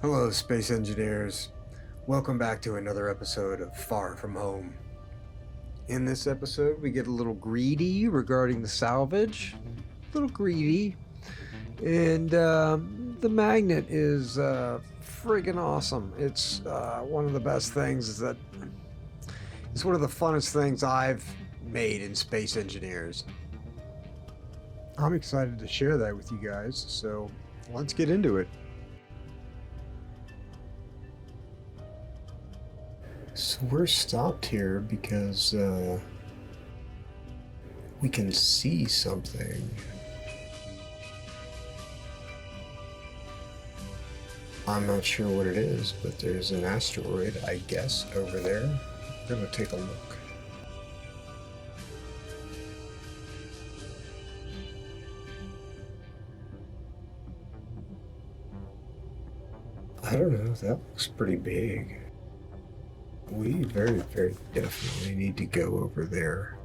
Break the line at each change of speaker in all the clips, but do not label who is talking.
Hello, space engineers. Welcome back to another episode of Far From Home. In this episode, we get a little greedy regarding the salvage. A little greedy. And the magnet is friggin' awesome. It's one of the best things that... It's one of the funnest things I've made in Space Engineers. I'm excited to share that with you guys, so let's get into it. So we're stopped here because we can see something. I'm not sure what it is, but there's an asteroid, I guess, over there. I'm gonna take a look. I don't know, that looks pretty big. We very definitely need to go over there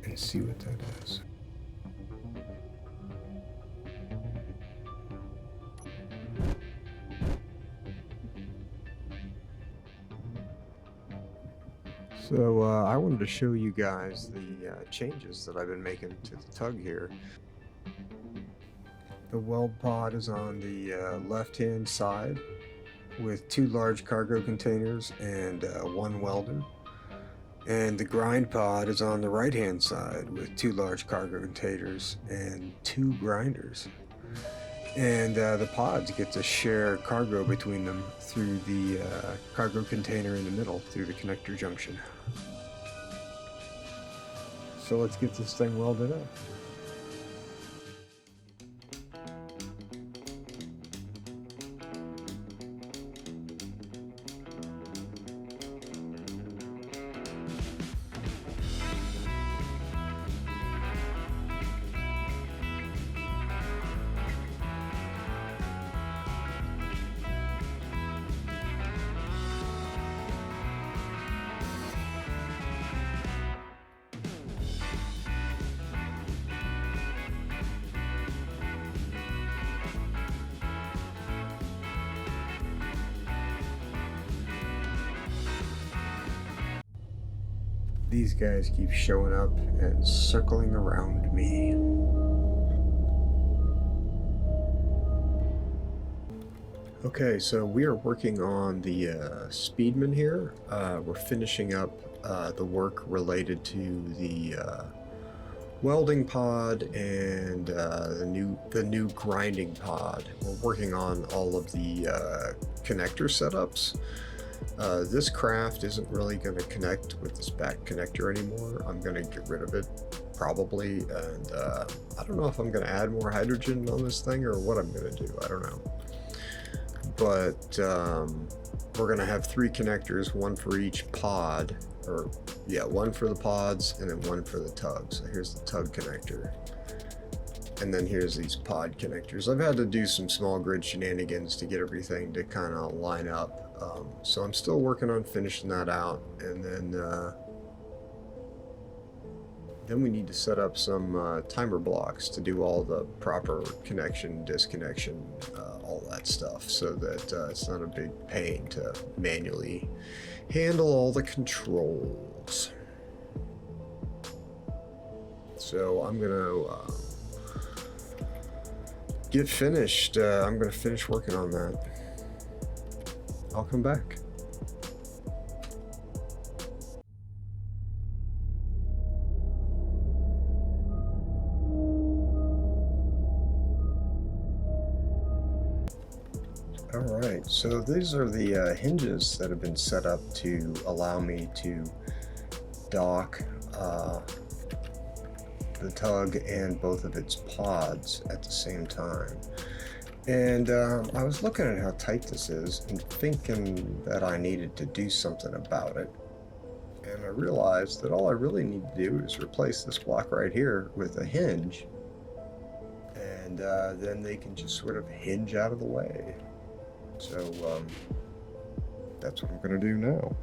and see what that is. So I wanted to show you guys the changes that I've been making to the tug here. The weld pod is on the left-hand side, with 2 large cargo containers and 1 welder. And the grind pod is on the right hand side with 2 large cargo containers and 2 grinders. And the pods get to share cargo between them through the cargo container in the middle, through the connector junction. So let's get this thing welded up. These guys keep showing up and circling around me. Okay, so we are working on the Speedman here. We're finishing up the work related to the welding pod and the new grinding pod. We're working on all of the connector setups. This craft isn't really going to connect with this back connector anymore. I'm going to get rid of it, probably, and I don't know if I'm going to add more hydrogen on this thing or what I'm going to do. I don't know. But we're going to have 3 connectors, 1 for each pod, or yeah, 1 for the pods and then 1 for the tug. So here's the tug connector. And then here's these pod connectors. I've had to do some small grid shenanigans to get everything to kind of line up. So I'm still working on finishing that out. And then we need to set up some timer blocks to do all the proper connection, disconnection, all that stuff, so that it's not a big pain to manually handle all the controls. So I'm gonna get finished. I'm gonna finish working on that. I'll come back. Alright, so these are the hinges that have been set up to allow me to dock the tug and both of its pods at the same time. And I was looking at how tight this is and thinking that I needed to do something about it. And I realized that all I really need to do is replace this block right here with a hinge. and then they can just sort of hinge out of the way. So that's what I'm going to do now.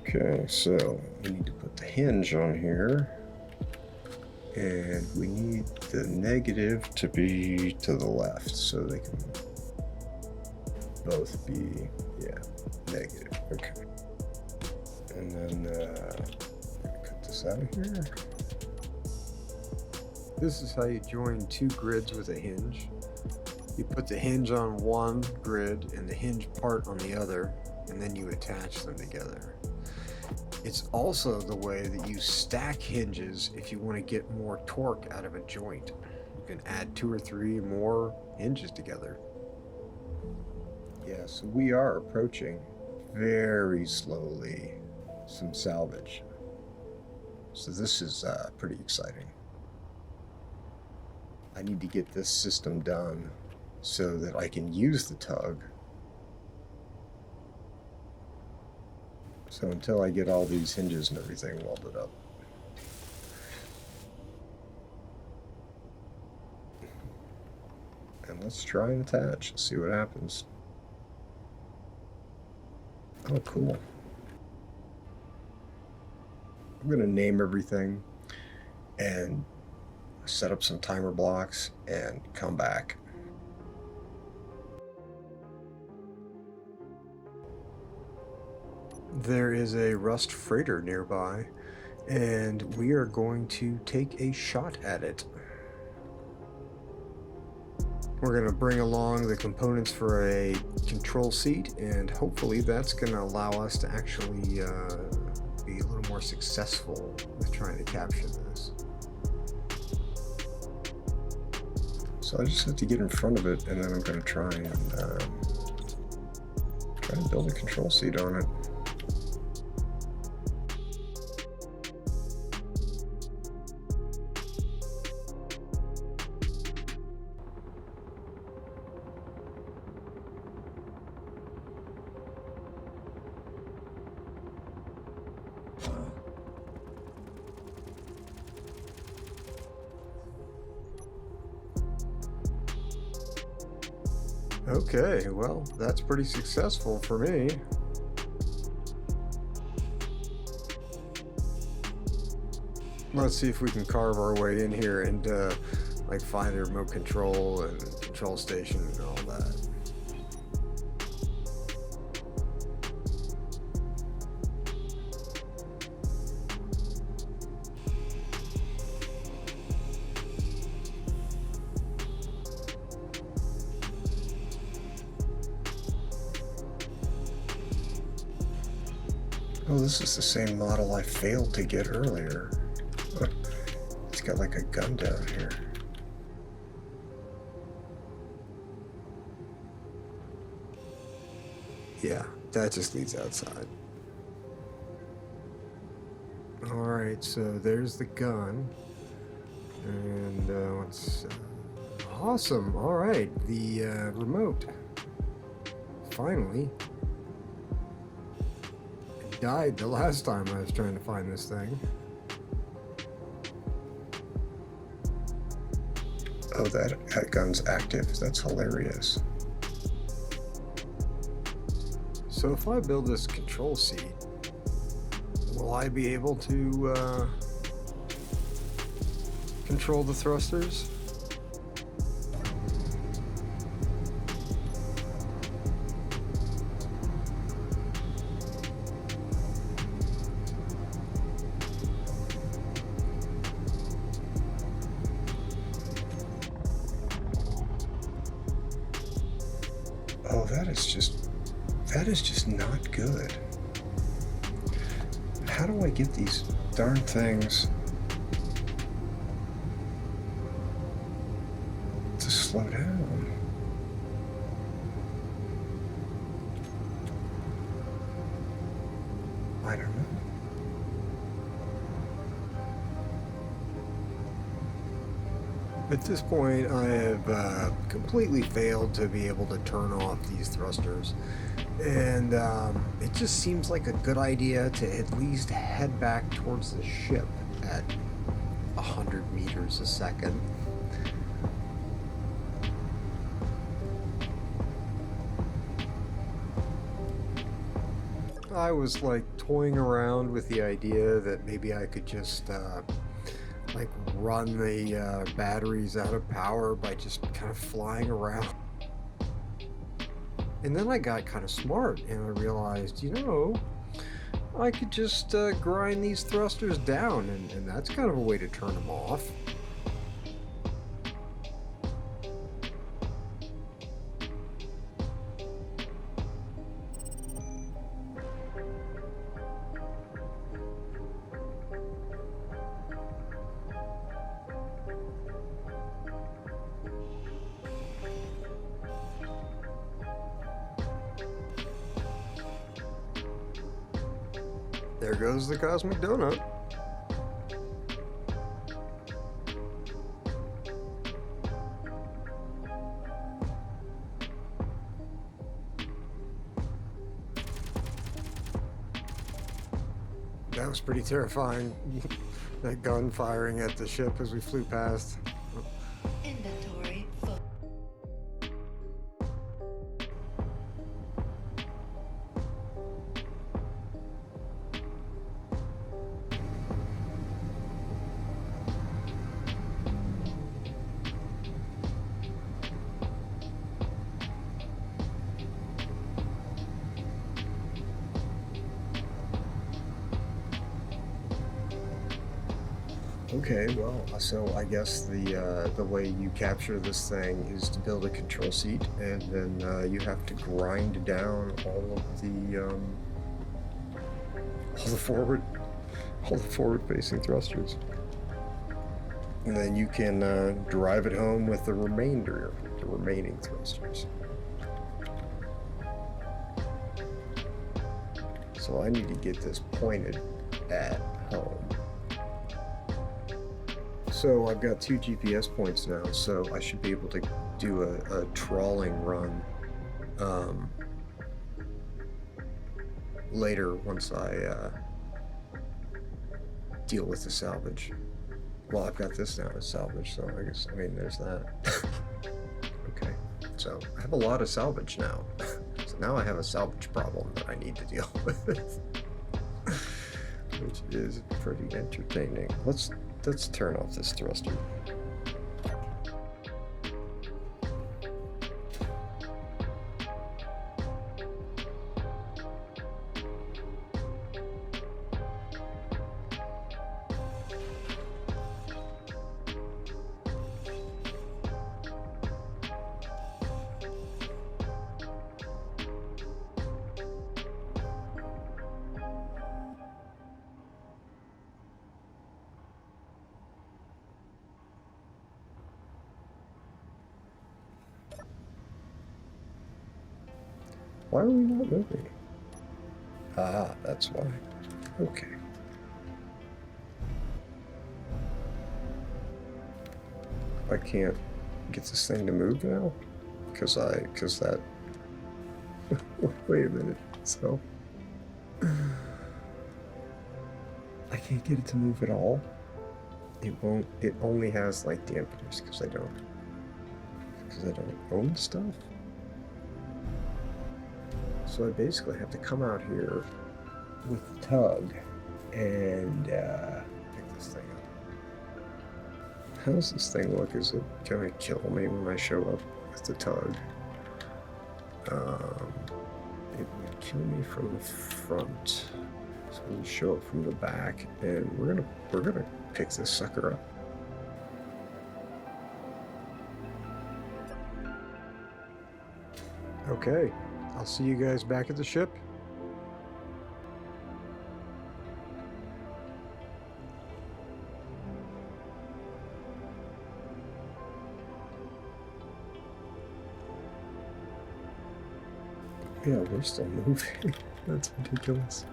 Okay, so we need to put the hinge on here, and we need the negative to be to the left so they can both be, yeah, negative. Okay. And then cut this out of here. This is how you join two grids with a hinge. You put the hinge on one grid and the hinge part on the other, and then you attach them together. It's also the way that you stack hinges if you want to get more torque out of a joint. You can add 2 or 3 more hinges together. Yeah, so we are approaching very slowly some salvage. So this is pretty exciting. I need to get this system done so that I can use the tug. So until I get all these hinges and everything welded up. And let's try and attach, see what happens. Oh, cool. I'm going to name everything and set up some timer blocks and come back. There is a rust freighter nearby, and we are going to take a shot at it. We're going to bring along the components for a control seat, and hopefully that's going to allow us to actually be a little more successful with trying to capture this. So I just have to get in front of it, and then I'm going to try and build a control seat on it. Okay, well, that's pretty successful for me. Let's see if we can carve our way in here and like find the remote control and control station and all that. Oh, this is the same model I failed to get earlier. It's got like a gun down here. Yeah, that just leads outside. Alright, so there's the gun. And what's... awesome, alright, the remote. Finally. Died the last time I was trying to find this thing. Oh, that gun's active. That's hilarious. So if I build this control seat, will I be able to control the thrusters? Oh, that is just not good. How do I get these darn things to slow down? I don't know. At this point, I have completely failed to be able to turn off these thrusters. And it just seems like a good idea to at least head back towards the ship at 100 meters a second. I was like toying around with the idea that maybe I could just like run the batteries out of power by just kind of flying around. And then I got kind of smart and I realized, you know, I could just grind these thrusters down, and that's kind of a way to turn them off. There goes the Cosmic Donut. That was pretty terrifying. That gun firing at the ship as we flew past.
Inventory full.
Okay, well, so I guess the way you capture this thing is to build a control seat, and then you have to grind down all the forward-facing thrusters, and then you can drive it home with the remaining thrusters. So I need to get this pointed at home. So I've got 2 GPS points now, so I should be able to do a trawling run later once I deal with the salvage. Well, I've got this now as salvage, so I guess, I mean, there's that. Okay, so I have a lot of salvage now. So now I have a salvage problem that I need to deal with, which is pretty entertaining. Let's turn off this thruster. Why are we not moving? Ah, that's why. Okay. I can't get this thing to move now? Because that... Wait a minute. So... I can't get it to move at all? It won't... It only has, like, dampers, because I don't own stuff? So I basically have to come out here with the tug and pick this thing up. How does this thing look? Is it gonna kill me when I show up with the tug? It would kill me from the front. So we'll show up from the back, and we're gonna pick this sucker up. Okay. I'll see you guys back at the ship. Yeah, we're still moving. That's ridiculous.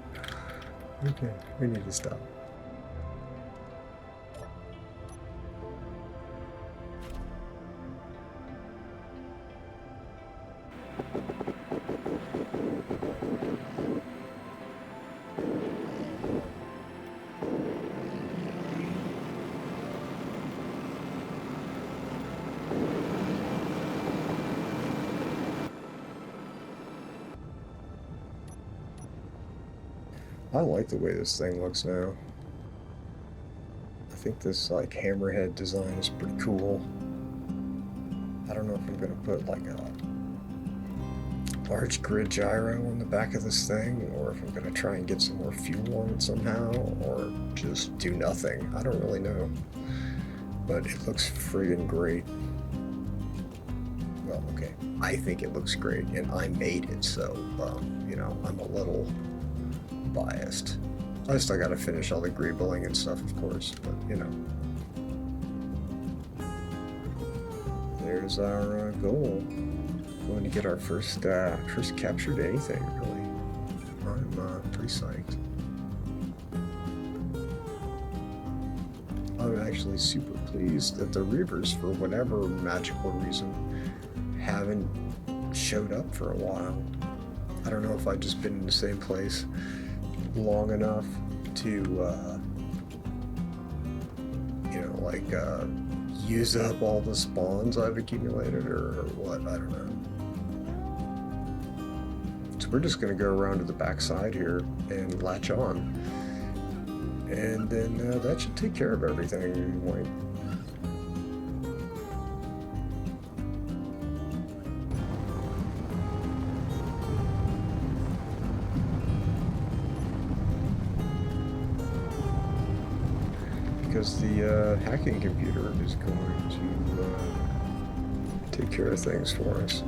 Okay, we need to stop. I like the way this thing looks now. I think this like hammerhead design is pretty cool. I don't know if I'm gonna put like a large grid gyro on the back of this thing, or if I'm gonna try and get some more fuel on it somehow, or just do nothing. I don't really know. But it looks friggin' great. Well, okay, I think it looks great, and I made it, so, you know, I'm a little biased. I still gotta finish all the greebling and stuff, of course, but, you know. There's our goal. Going to get our first captured anything, really. I'm pretty psyched. I'm actually super pleased that the Reavers, for whatever magical reason, haven't showed up for a while. I don't know if I've just been in the same place long enough to, you know, like, use up all the spawns I've accumulated, or what, I don't know. So we're just going to go around to the back side here and latch on. And then that should take care of everything, like. Because the hacking computer is going to take care of things for us.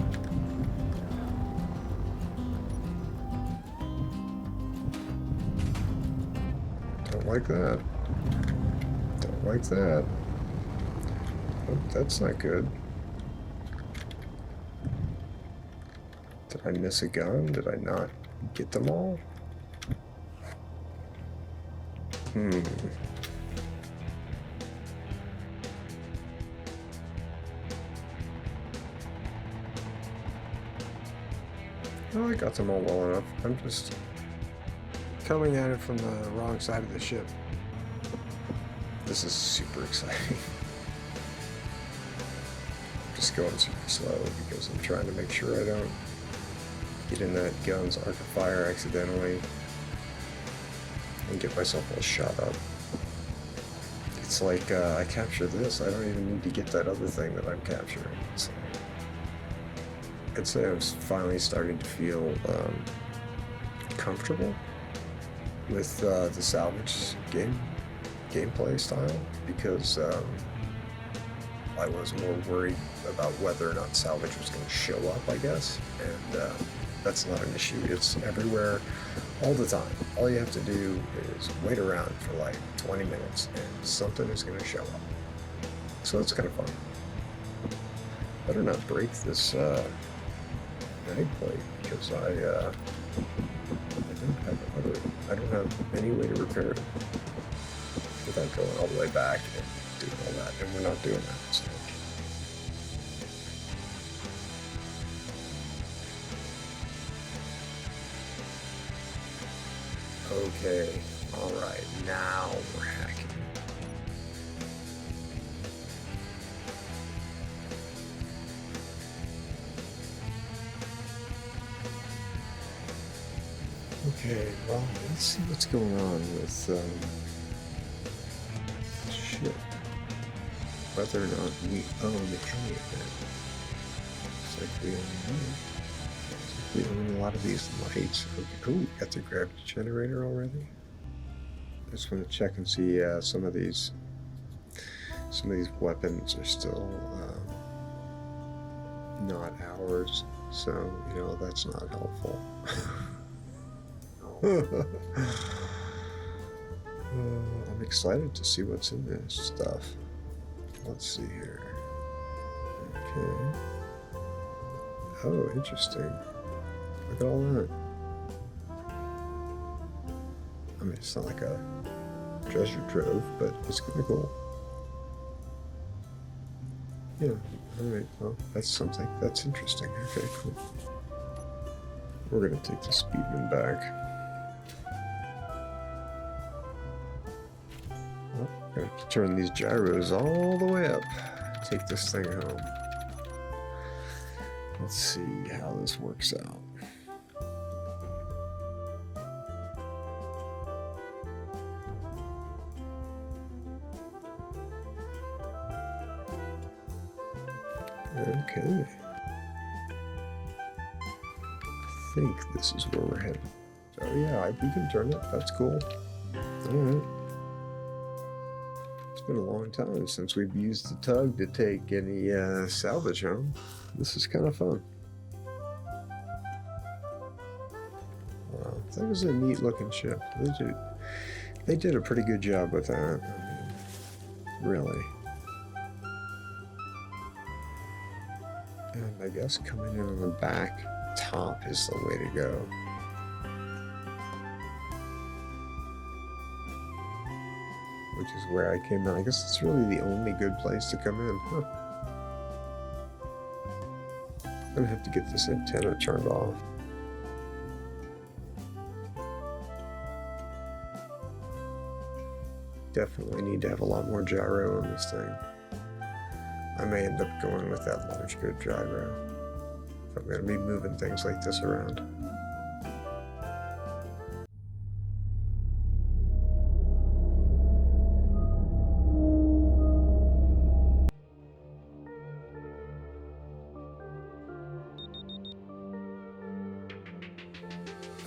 Don't like that. Don't like that. Oh, that's not good. Did I miss a gun? Did I not get them all? Oh, I got them all well enough. I'm just coming at it from the wrong side of the ship. This is super exciting. I'm just going super slow because I'm trying to make sure I don't get in that gun's arc of fire accidentally and get myself all shot up. It's like I capture this, I don't even need to get that other thing that I'm capturing. So I'd say I'm finally starting to feel comfortable with the salvage gameplay style, because I was more worried about whether or not salvage was going to show up, I guess, and that's not an issue. It's everywhere all the time. All you have to do is wait around for like 20 minutes and something is going to show up. So it's kind of fun. Better not break this mag plate, because I don't have any way to repair it without going all the way back and doing all that, and we're not doing that. So. Okay, all right, now we're hacking. Okay, well, let's see what's going on with shit. Whether or not we own any of it. Looks like we own a lot of these lights. Okay. Oh, we got the gravity generator already. I just want to check and see some of these weapons are still not ours, so you know that's not helpful. I'm excited to see what's in this stuff. Let's see here. Okay. Oh, interesting. Look at all that. I mean, it's not like a treasure trove, but it's kind of cool. Yeah, alright, well, that's something. That's interesting. Okay, cool. We're gonna take the Speedman back. Well, we're gonna have to turn these gyros all the way up. Take this thing home. Let's see how this works out. Okay. I think this is where we're headed. Oh yeah, we can turn it. That's cool. Alright. It's been a long time since we've used the tug to take any salvage home. This is kind of fun. Wow, that was a neat looking ship. They did a pretty good job with that. I mean, really. And I guess coming in on the back top is the way to go. Which is where I came in. I guess it's really the only good place to come in. Huh. I'm gonna have to get this antenna turned off. Definitely need to have a lot more gyro on this thing. I may end up going with that large good gyro if I'm going to be moving things like this around.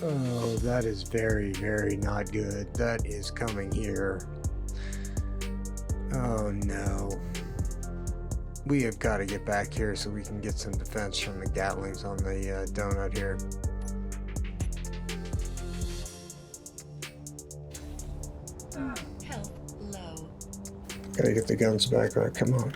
Oh, that is very, very not good. That is coming here. Oh no. We have got to get back here so we can get some defense from the Gatlings on the donut here.
Health low.
Gotta get the guns back right. Come on.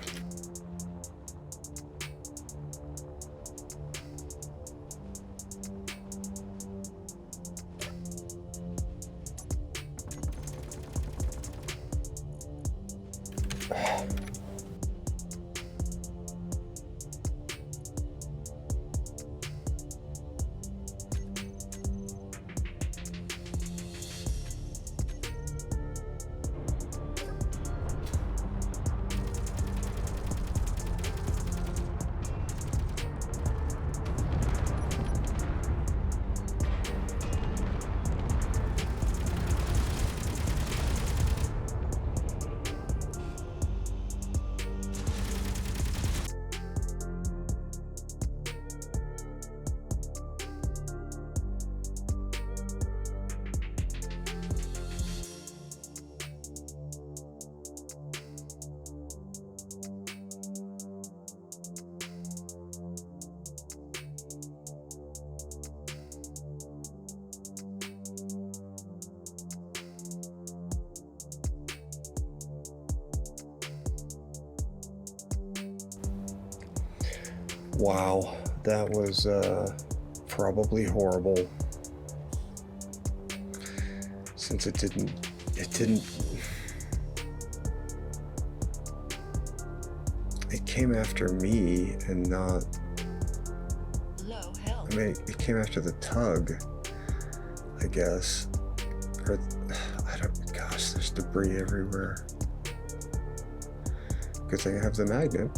Wow, that was probably horrible. Since it didn't. It came after me and not.
Low health.
I mean, it came after the tug, I guess. Or, I don't. Gosh, there's debris everywhere. Good thing I have the magnet.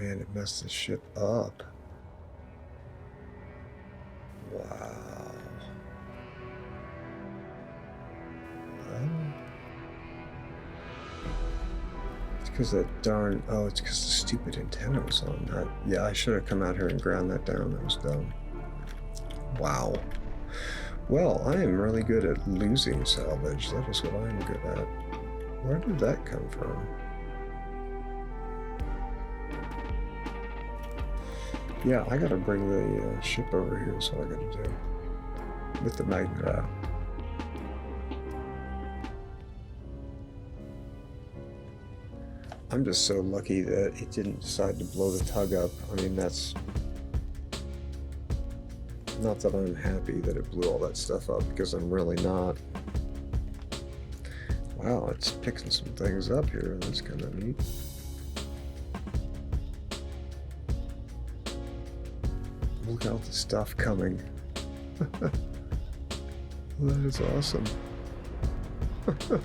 Man, it messed this shit up. Wow. It's because that darn... Oh, it's because the stupid antenna was on that. Yeah, I should have come out here and ground that down. That was dumb. Wow. Well, I am really good at losing salvage. That is what I'm good at. Where did that come from? Yeah, I gotta bring the ship over here is what I gotta do. With the magnet out. I'm just so lucky that it didn't decide to blow the tug up. I mean, that's... Not that I'm happy that it blew all that stuff up, because I'm really not. Wow, it's picking some things up here. That's kind of neat. Look at all the stuff coming. That is awesome. That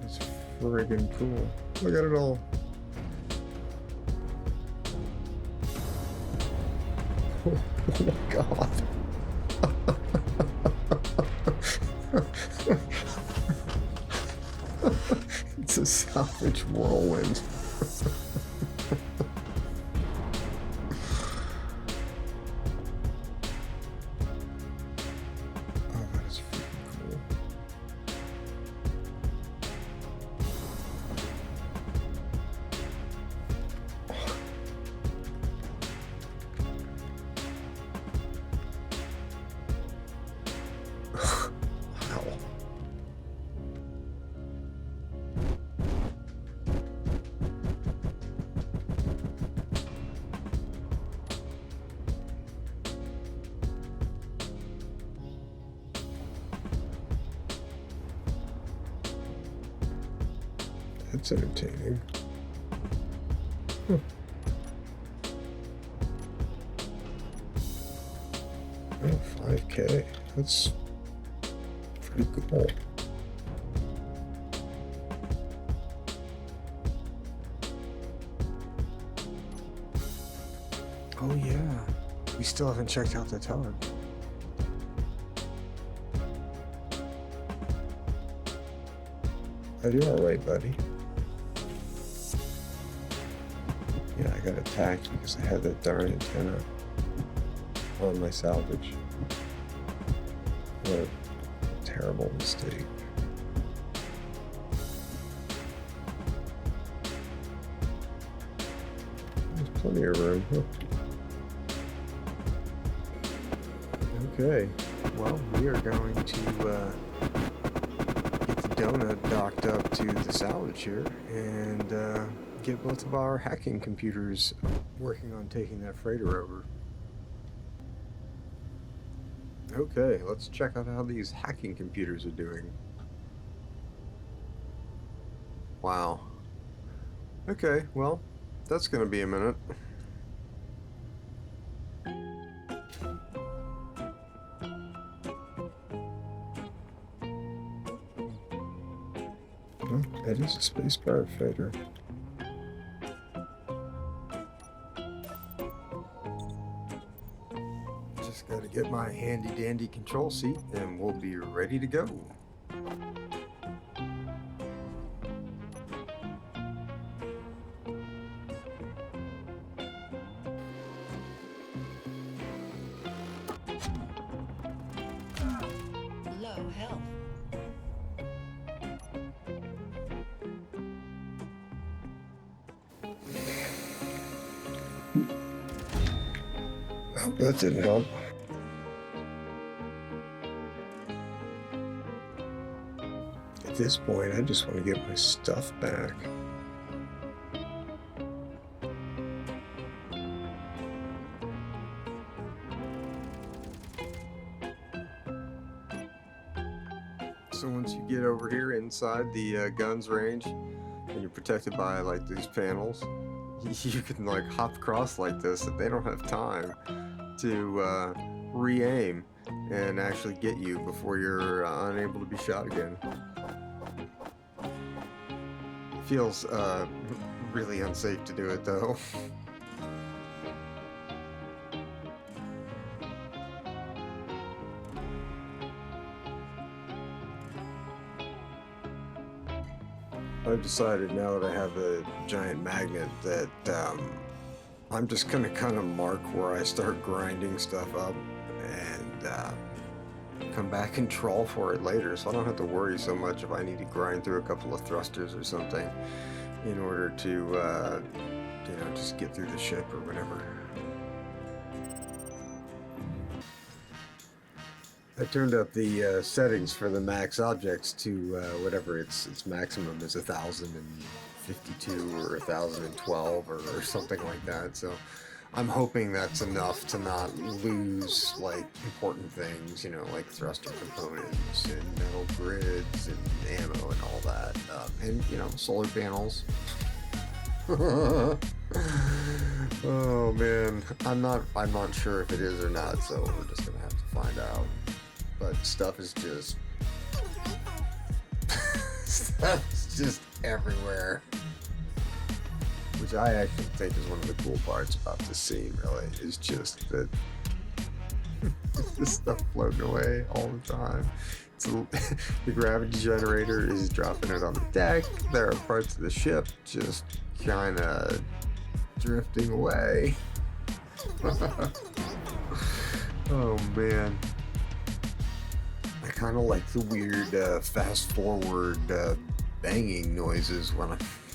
is friggin' cool. Look at it all. Oh my god. It's a salvage whirlwind. Oh, that is freaking cool. Wow. That's entertaining. Huh. Oh, 5K. That's pretty cool. Oh yeah, we still haven't checked out the tug. I do alright, buddy. Yeah, I got attacked because I had that darn antenna on my salvage. What a terrible mistake. There's plenty of room. Huh. Okay, well, we are going to get the donut docked up to the salvage here and get both of our hacking computers working on taking that freighter over. Okay, let's check out how these hacking computers are doing. Wow. Okay, well, that's gonna be a minute. Oh, that is a space-powered freighter. Just gotta get my handy-dandy control seat and we'll be ready to go.
Low health.
Oh, that didn't help. At this point, I just want to get my stuff back. So once you get over here inside the guns range, and you're protected by like these panels, you can like hop across like this, and they don't have time to re-aim and actually get you before you're unable to be shot again. Feels really unsafe to do it though. I've decided now that I have a giant magnet that I'm just gonna kind of mark where I start grinding stuff up and come back and troll for it later, so I don't have to worry so much if I need to grind through a couple of thrusters or something in order to, you know, just get through the ship or whatever. I turned up the settings for the max objects to whatever its maximum is, 1052 or 1012 or something like that. So I'm hoping that's enough to not lose like important things, you know, like thruster components and metal grids and ammo and all that, and you know, solar panels. Oh man, I'm not sure if it is or not, so we're just gonna have to find out. But stuff is just everywhere, which I actually think is one of the cool parts about this scene. Really, is just that This stuff floating away all the time. So the gravity generator is dropping it on the deck. There are parts of the ship just kind of drifting away. Oh man. I kind of like the weird fast forward banging noises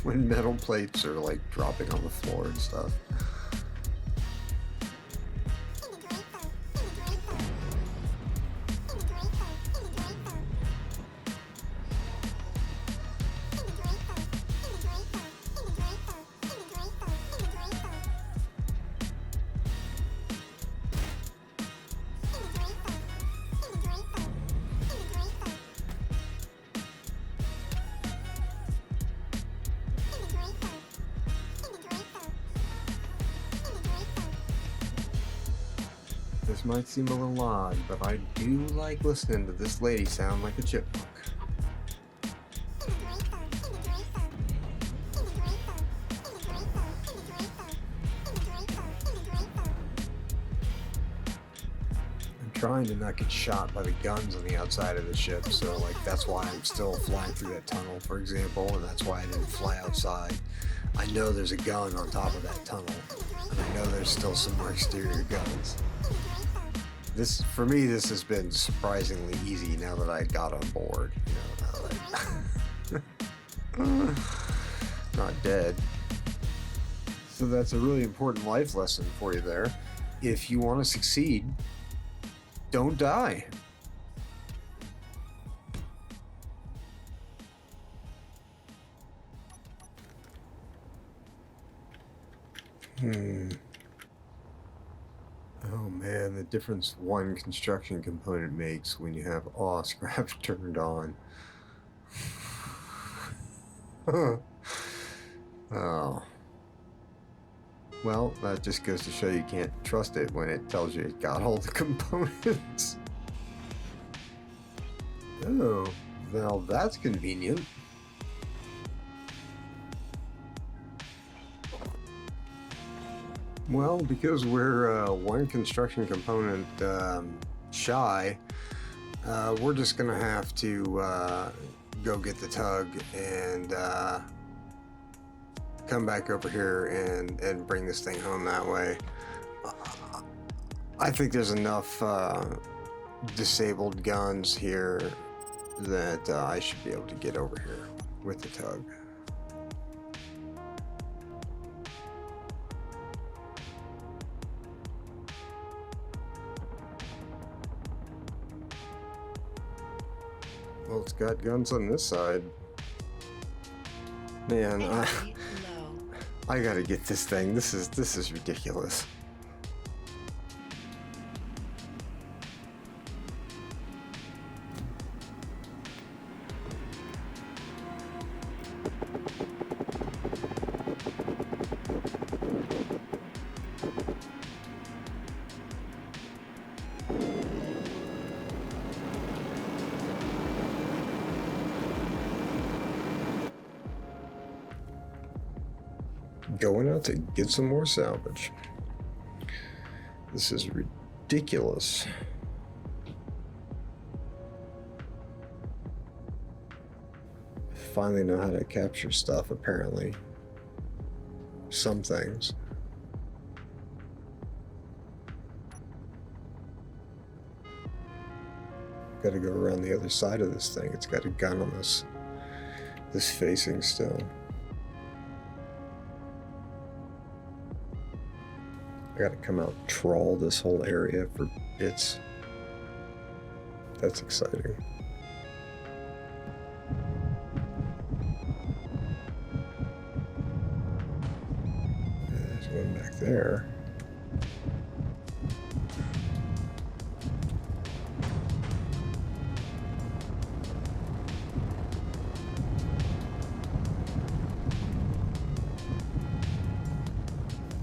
when metal plates are like dropping on the floor and stuff. This might seem a little odd, but I do like listening to this lady sound like a chipmunk. I'm trying to not get shot by the guns on the outside of the ship, so like that's why I'm still flying through that tunnel, for example, and that's why I didn't fly outside. I know there's a gun on top of that tunnel, and I know there's still some more exterior guns. This, for me, this has been surprisingly easy now that I got on board. You know, now that not dead. So that's a really important life lesson for you there. If you want to succeed, don't die. Oh man, the difference one construction component makes when you have awe scrap turned on. Oh. Well, that just goes to show you can't trust it when it tells you it got all the components. Oh, well that's convenient. Well, because we're one construction component shy, we're just gonna have to go get the tug and come back over here and bring this thing home that way. I think there's enough disabled guns here that I should be able to get over here with the tug. Well, it's got guns on this side. Man, I gotta get this thing. This is ridiculous. Going out to get some more salvage. This is ridiculous. Finally know how to capture stuff, apparently. Some things. Got to go around the other side of this thing. It's got a gun on this facing still. I gotta come out and trawl this whole area for bits. That's exciting. There's one back there.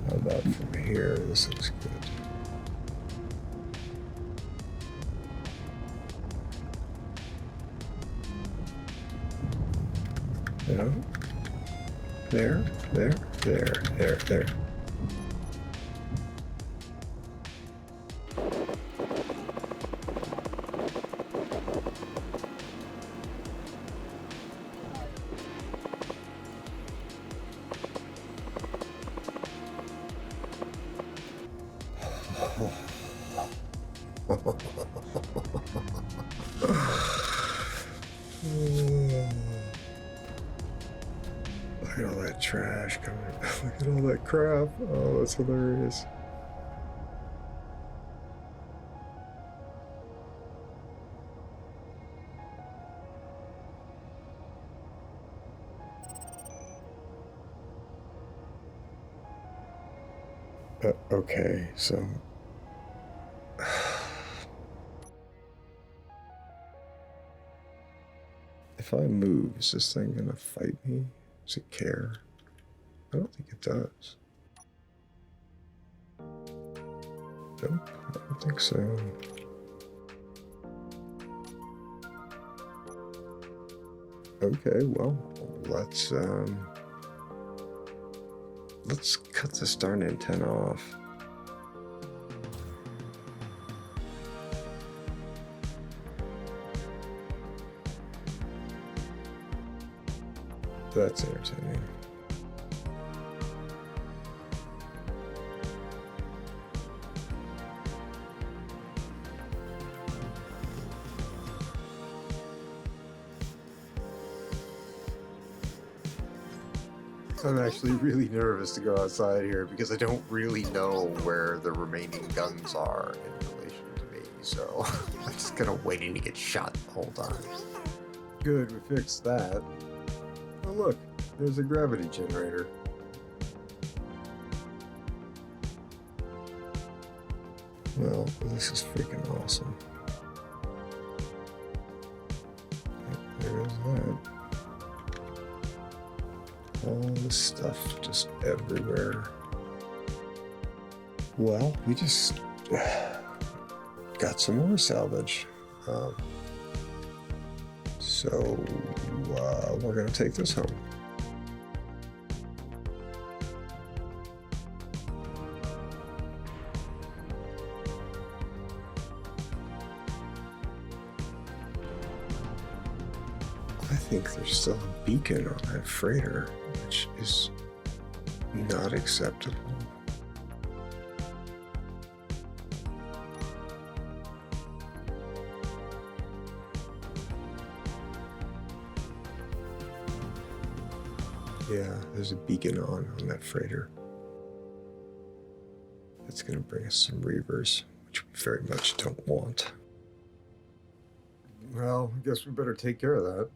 How about from here? This looks good. No. There. Look at all that trash coming. Look at all that crap. Oh, that's hilarious. Okay, so if I move, is this thing gonna fight me? Does it care? I don't think it does. Nope, I don't think so. Okay, well, let's cut this darn antenna off. That's entertaining. I'm actually really nervous to go outside here because I don't really know where the remaining guns are in relation to me, so I'm just kind of waiting to get shot the whole time. Good, we fixed that. Oh look, there's a gravity generator. Well, this is freaking awesome. There's that. All this stuff just everywhere. Well, we just got some more salvage. So we're gonna take this home. I think there's still a beacon on that freighter, which is not acceptable. Yeah, there's a beacon on that freighter. That's going to bring us some Reavers, which we very much don't want. Well, I guess we better take care of that.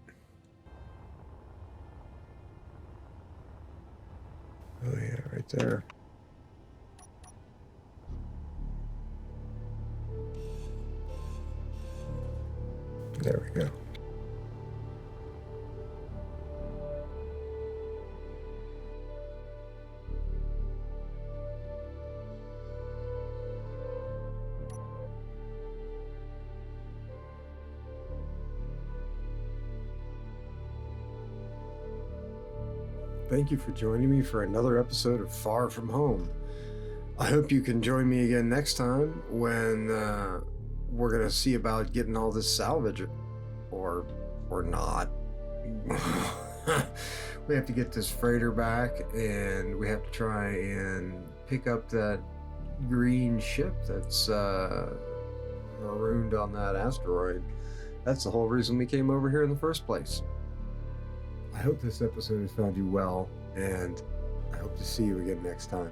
Oh yeah, right there. There we go. Thank you for joining me for another episode of Far From Home. I hope you can join me again next time when we're going to see about getting all this salvage, or not. We have to get this freighter back, and we have to try and pick up that green ship that's marooned on that asteroid. That's the whole reason we came over here in the first place. I hope this episode has found you well, and I hope to see you again next time.